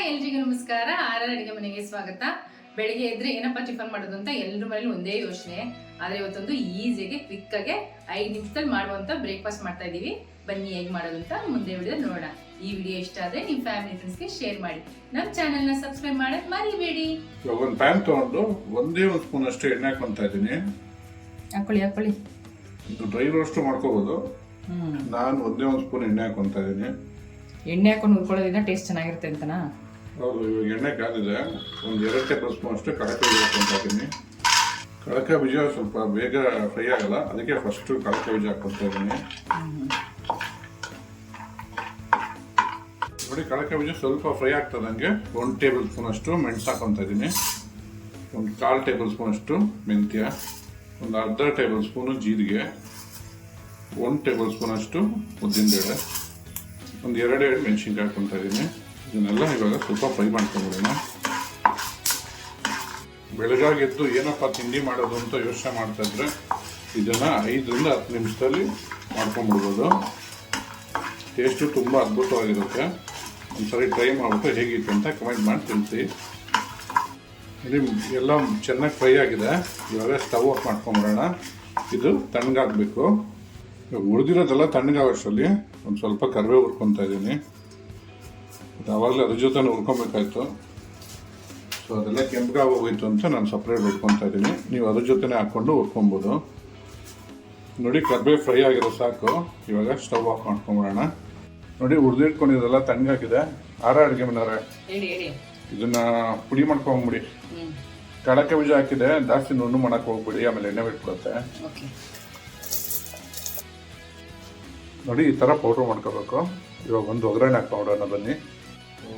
ಎಲ್ರಿಗೂ ನಮಸ್ಕಾರ. ಆರ್ ಅಡಿಗೆ ಮನೆಗೆ ಸ್ವಾಗತ. ಬೆಳಿಗ್ಗೆ ಎದ್ರೆ ಏನಪ್ಪ ಟಿಫನ್ ಮಾಡೋದು ಅಂತ ಎಲ್ಲರ ಮನೇಲಿ ಒಂದೇ ಯೋಚನೆ. ಆದ್ರೆ ಇವತ್ತೊಂದು ಈಸಿಯಾಗಿ ಕ್ವಿಕ್ ಆಗಿ 5 ನಿಮಿಷದಲ್ಲಿ ಮಾಡುವಂತ ಬ್ರೇಕ್ಫಾಸ್ಟ್ ಮಾಡ್ತಾ ಇದೀವಿ. ಬನ್ನಿ ಹೇಗೆ ಮಾಡೋದು ಅಂತ ಮುಂದೆ ವಿಡಿಯೋ ನೋಡೋಣ. ಈ ವಿಡಿಯೋ ಇಷ್ಟ ಆದ್ರೆ ನಿಮ್ಮ ಫ್ಯಾಮಿಲಿ ಫ್ರೆಂಡ್ಸ್ಗೆ ಶೇರ್ ಮಾಡಿ. ನಮ್ಮ ಚಾನೆಲ್ ನ ಸಬ್ಸ್ಕ್ರೈಬ್ ಮಾಡೋದು ಮರಿಬೇಡಿ. ಒಂದು ಪ್ಯಾನ್ ತಗೊಂಡು ಒಂದೇ ಒಂದು ಸ್ಪೂನ್ ಅಷ್ಟು ಎಣ್ಣೆ ಹಾಕೊಂತಾ ಇದ್ದೀನಿ. ಹಾಕೊಳ್ಳಿ. ಇದು ಡ್ರೈ ರೋಸ್ಟ್ ಮಾಡ್ಕೋಬಹುದು. ನಾನು ಒಂದೇ ಒಂದು ಸ್ಪೂನ್ ಎಣ್ಣೆ ಹಾಕೊಂತಾ ಇದ್ದೀನಿ. ಎಣ್ಣೆ ಹಾಕೊಂಡು ಹುರ್ಕೊಳ್ಳೋದ್ರಿಂದ ಟೇಸ್ಟ್ ಚೆನ್ನಾಗಿರುತ್ತೆ ಅಂತನಾ? ಹೌದು. ಇವಾಗ ಎಣ್ಣೆ ಕಾದಿದೆ. ಒಂದು 2 ಟೇಬಲ್ ಸ್ಪೂನ್ ಅಷ್ಟು ಕಡಲೆ ಬೀಜ ಹಾಕೊಂತಾ ಇದ್ದೀನಿ. ಕಡಲೆ ಬೀಜ ಸ್ವಲ್ಪ ಬೇಗ ಫ್ರೈ ಆಗಲ್ಲ, ಅದಕ್ಕೆ ಫಸ್ಟ್ ಕಡಲೆ ಬೀಜ ಹಾಕೊಂತಾ ಇದ್ದೀನಿ. ನೋಡಿ, ಕಡಲೆ ಬೀಜ ಸ್ವಲ್ಪ ಫ್ರೈ ಆಗ್ತದಂಗೆ 1 ಟೇಬಲ್ ಸ್ಪೂನ್ ಅಷ್ಟು ಮೆಣಸು ಹಾಕೊಂತಾ ಇದ್ದೀನಿ. ಒಂದು 1/4 ಟೇಬಲ್ ಸ್ಪೂನ್ ಅಷ್ಟು ಮೆಂತ್ಯ, ಒಂದು ಅರ್ಧ ಟೇಬಲ್ ಸ್ಪೂನು ಜೀರಿಗೆ, 1 ಟೇಬಲ್ ಸ್ಪೂನ್ ಅಷ್ಟು ಉದ್ದಿನಬೇಳೆ, ಒಂದು 2 ಮೆಣಸಿನ್ಕಾಯಿ ಹಾಕೊಂತಾ ಇದ್ದೀನಿ. ಇದನ್ನೆಲ್ಲ ಇವಾಗ ಸ್ವಲ್ಪ ಫ್ರೈ ಮಾಡ್ಕೊಂಡ್ಬಿಡೋಣ. ಬೆಳಗಾಗಿ ಎದ್ದು ಏನಪ್ಪ ತಿಂಡಿ ಮಾಡೋದು ಅಂತ ಯೋಚನೆ ಮಾಡ್ತಾ ಇದ್ರೆ ಇದನ್ನು 5 ರಿಂದ 10 ನಿಮಿಷದಲ್ಲಿ ಮಾಡ್ಕೊಂಡ್ಬಿಡ್ಬೋದು. ಟೇಸ್ಟು ತುಂಬ ಅದ್ಭುತವಾಗಿರುತ್ತೆ. ಒಂದ್ಸರಿ ಟ್ರೈ ಮಾಡ್ಬಿಟ್ಟು ಹೇಗಿತ್ತು ಅಂತ ಕಮೆಂಟ್ ಮಾಡಿ ತಿಳಿಸಿ. ಇಲ್ಲಿ ಎಲ್ಲ ಚೆನ್ನಾಗಿ ಫ್ರೈ ಆಗಿದೆ. ಇವಾಗ ಸ್ಟವ್ ಆಫ್ ಮಾಡ್ಕೊಂಬಿಡೋಣ. ಇದು ತಣ್ಣಗಾಗಬೇಕು. ಉಳಿದಿರೋದೆಲ್ಲ ತಣ್ಣಗಾಗೋಷ್ಟರಲ್ಲಿ ಒಂದು ಸ್ವಲ್ಪ ಕರಿಬೇವು ಹುರ್ಕೊತಾ ಇದ್ದೀನಿ. ಆವಾಗಲೇ ಅದ್ರ ಜೊತೆ ಹುರ್ಕೊಬೇಕಾಯ್ತು. ಸೊ ಅದೆಲ್ಲ ಕೆಂಪಗಾಗೋಗೋಯ್ತು ಅಂತ ನಾನು ಸಪ್ರೇಟ್ ಹುರ್ಕೊತಾ ಇದ್ದೀನಿ. ನೀವು ಅದ್ರ ಜೊತೆನೇ ಹಾಕ್ಕೊಂಡು ಹುರ್ಕೊಬೋದು. ನೋಡಿ, ಕರಿಬೇವು ಫ್ರೈ ಆಗಿರೋ ಸಾಕು. ಇವಾಗ ಸ್ಟವ್ ಆಫ್ ಮಾಡ್ಕೊಂಬಿಡೋಣ. ನೋಡಿ, ಹುರಿದಿಟ್ಕೊಂಡಿರೋದೆಲ್ಲ ತಣ್ಣಗಾಗಿದೆ. ಅಡುಗೆ ಮನೆಯವರೇ, ಇದನ್ನ ಪುಡಿ ಮಾಡ್ಕೊಂಬಿಡಿ. ಕಡಲೆ ಬೀಜ ಹಾಕಿದೆ, ಜಾಸ್ತಿ ನುಣ್ಣು ಮಾಡಕ್ಕೆ ಹೋಗ್ಬಿಡಿ, ಆಮೇಲೆ ಎಣ್ಣೆ ಬಿಟ್ಬಿಡುತ್ತೆ. ನೋಡಿ, ಈ ಥರ ಪೌಡ್ರ್ ಮಾಡ್ಕೋಬೇಕು. ಇವಾಗ ಒಂದು ಒಗ್ಗರಣೆ ಹಾಕೊಂಬಿಡೋಣ ಬನ್ನಿ.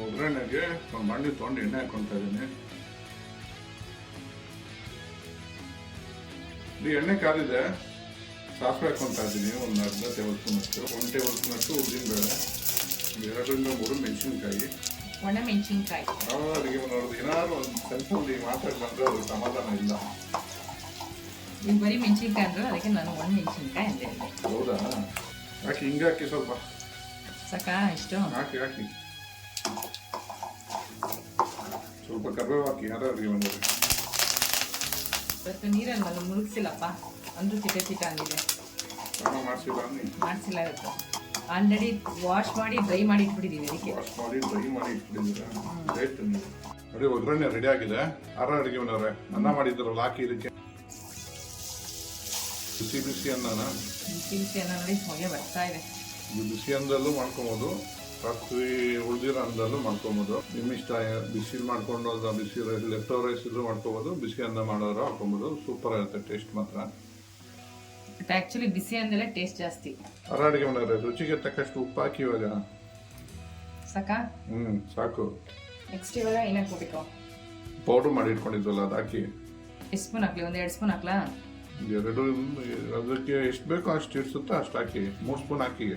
ಒಗ್ಗರಣೆಗೆ ಒಂದು ಬಾಂಡ್ಲಿ ತೊಗೊಂಡು ಎಣ್ಣೆ ಹಾಕೊತಾ ಇದ್ದೀನಿ. ಎಣ್ಣೆ ಕಾದಿದೆ. ಸಾಸಿವೆ ಹಾಕೊತಾ ಇದ್ದೀನಿ, ಒಂದು ಅರ್ಧ ಟೇಬಲ್ ಸ್ಪೂನ್ ಅಷ್ಟು, 1 ಟೇಬಲ್ ಸ್ಪೂನ್ ಅಷ್ಟು ಉದ್ದಿನಬೇಳೆ, 2 ರಿಂದ 3 ಮೆಣಸಿನ್ಕಾಯಿ, ಒಣಮೆಣಸಿನ್ಕಾಯಿ. ಅಡುಗೆ ಮಾಡೋದು ಏನಾದ್ರು ಒಂದು ಸ್ವಲ್ಪ ಮಾತಾಡಿ ಬಂದರೆ ಅದು ಸಮಾಧಾನ ಇಲ್ಲ. ನೀವು ಬರೀ ಮೆಣಸಿನ್ಕಾಯಿ ಅಂದ್ರೆ ಅದಕ್ಕೆ ನಾನು ಒಣಮೆಣಸಿನ್ಕಾಯಿ ಅಂದೆ. ಹೌದಾ? ಹಾಕಿ, ಹಿಂಗೆ ಹಾಕಿ, ಸ್ವಲ್ಪ ಸಾಕಾ? ಇಷ್ಟು ಹಾಕಿ. ಸ್ವಲ್ಪ ಕರಿಬೇವು ಹಾಕಿ. ಅಡುಗೆ ಮಾಡೋದು ಇವತ್ತು ನೀರಲ್ಲಿ ಮುಳುಗಿಸಿಲ್ಲಪ್ಪ, ಅಂದ್ರೂ ಚಿಟ ಅಂದಿದೆ. ಮಾಡಿಸಿಲ್ಲ. ಇವತ್ತು ಆಲ್ರೆಡಿ ವಾಶ್ ಮಾಡಿ ಡ್ರೈ ಮಾಡಿ ಇಟ್ಬಿಟ್ಟಿದ್ದೀವಿ. ಅದಕ್ಕೆ ನೋಡಿ, ಒಗ್ಗರಣೆ ರೆಡಿ ಆಗಿದೆ. ಅಡುಗೆ ಮನೆಯವರೇ, ಅನ್ನ ಮಾಡಿದ್ರಲ್ಲ, ಹಾಕಿ ಇದಕ್ಕೆ ಬಿಸಿ ಅನ್ನನ. ಬಿಸಿ ಅನ್ನ ನೋಡಿ ಹೊಗೆ ಬರ್ತಾ ಇದೆ. ಬಿಸಿ ಅನ್ನದಲ್ಲೂ ಮಾಡ್ಕೊಬೋದು, ರಾತ್ರಿ ಉಳಿದಿರೋ ಅನ್ನದಲ್ಲೂ ಮಾಡ್ಕೊಬೋದು. ನಿಮ್ಮ ಇಷ್ಟ. ಬಿಸಿ ಮಾಡ್ಕೊಂಡು ಬಿಸಿ ಲೆಫ್ಟ್ ಓವರ್ ರೈಸ್ ಇದ್ರೂ ಮಾಡ್ಕೊಬೋದು, ಬಿಸಿ ಅನ್ನ ಮಾಡೋರು ಹಾಕೊಬೋದು. ಸೂಪರ್ ಆಗುತ್ತೆ ಟೇಸ್ಟ್ ಮಾತ್ರ. ಆಕ್ಚುಲಿ ಬಿಸಿ ಅಂದಲೇ ಟೇಸ್ಟ್ ಜಾಸ್ತಿ. ಅಡುಗೆ ಮನೆಯವರೇ, ರುಚಿಗೆ ತಕ್ಕಷ್ಟು ಉಪ್ಪು ಹಾಕಿ. ಇವಾಗ ಸಾಕಾ? ಸಾಕು. ನೆಕ್ಸ್ಟ್ ಇವಾಗ ಏನು ಹಾಕೋಬೇಕು? ಪೌಡ್ರ್ ಮಾಡಿ ಇಟ್ಕೊಂಡಿದ್ವಲ್ಲ, ಅದು ಹಾಕಿ. ಎಷ್ಟು ಸ್ಪೂನ್ ಹಾಕ್ಲಿ? ಒಂದು 2 ಸ್ಪೂನ್ ಹಾಕ್ಲಾ? 2, ಅದಕ್ಕೆ ಎಷ್ಟು ಬೇಕೋ ಅಷ್ಟು ಇಡ್ಸುತ್ತಾ ಅಷ್ಟು ಹಾಕಿ. 3 ಸ್ಪೂನ್ ಹಾಕಿ.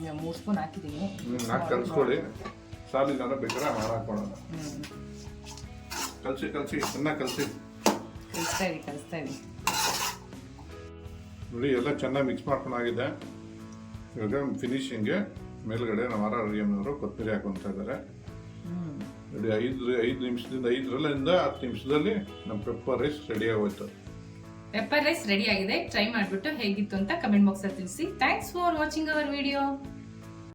3 ಸ್ಪೂನ್ ಹಾಕಿದ್ದೀನಿ. ಹಾಕಿ ಕಲಿಸ್ಕೊಳ್ಳಿ. ಸಾಲಿನ ಬೇಕಾದ್ರೆ ಹಾಕೋಣ. ಕಲಸಿ ಚೆನ್ನಾಗಿ ಕಲಿಸ್ತಾ ಇದ್ದೀನಿ. ನೋಡಿ, ಎಲ್ಲ ಚೆನ್ನಾಗಿ ಮಿಕ್ಸ್ ಮಾಡ್ಕೊಂಡಾಗಿದೆ. ಇವಾಗ ಫಿನಿಶಿಂಗ್ಗೆ ಮೇಲ್ಗಡೆ ನಮ್ಮ ಅಡುಗೆ ಮನೆಯವರು ಕೊತ್ತಂಬರಿ ಹಾಕೊತಾ ಇದ್ದಾರೆ. ನೋಡಿ, 5 ನಿಮಿಷದಿಂದ 5ರಿಂದ 10 ನಿಮಿಷದಲ್ಲಿ ನಮ್ಮ ಪೆಪ್ಪರ್ ರೈಸ್ ರೆಡಿ ಆಗೋಯ್ತು. ಪೆಪ್ಪರ್ ರೈಸ್ ರೆಡಿ ಆಗಿದೆ. ಟ್ರೈ ಮಾಡಿಬಿಟ್ಟು ಹೇಗಿತ್ತು ಅಂತ ಕಮೆಂಟ್ ಬಾಕ್ಸಲ್ಲಿ ತಿಳಿಸಿ. Thanks for watching our video.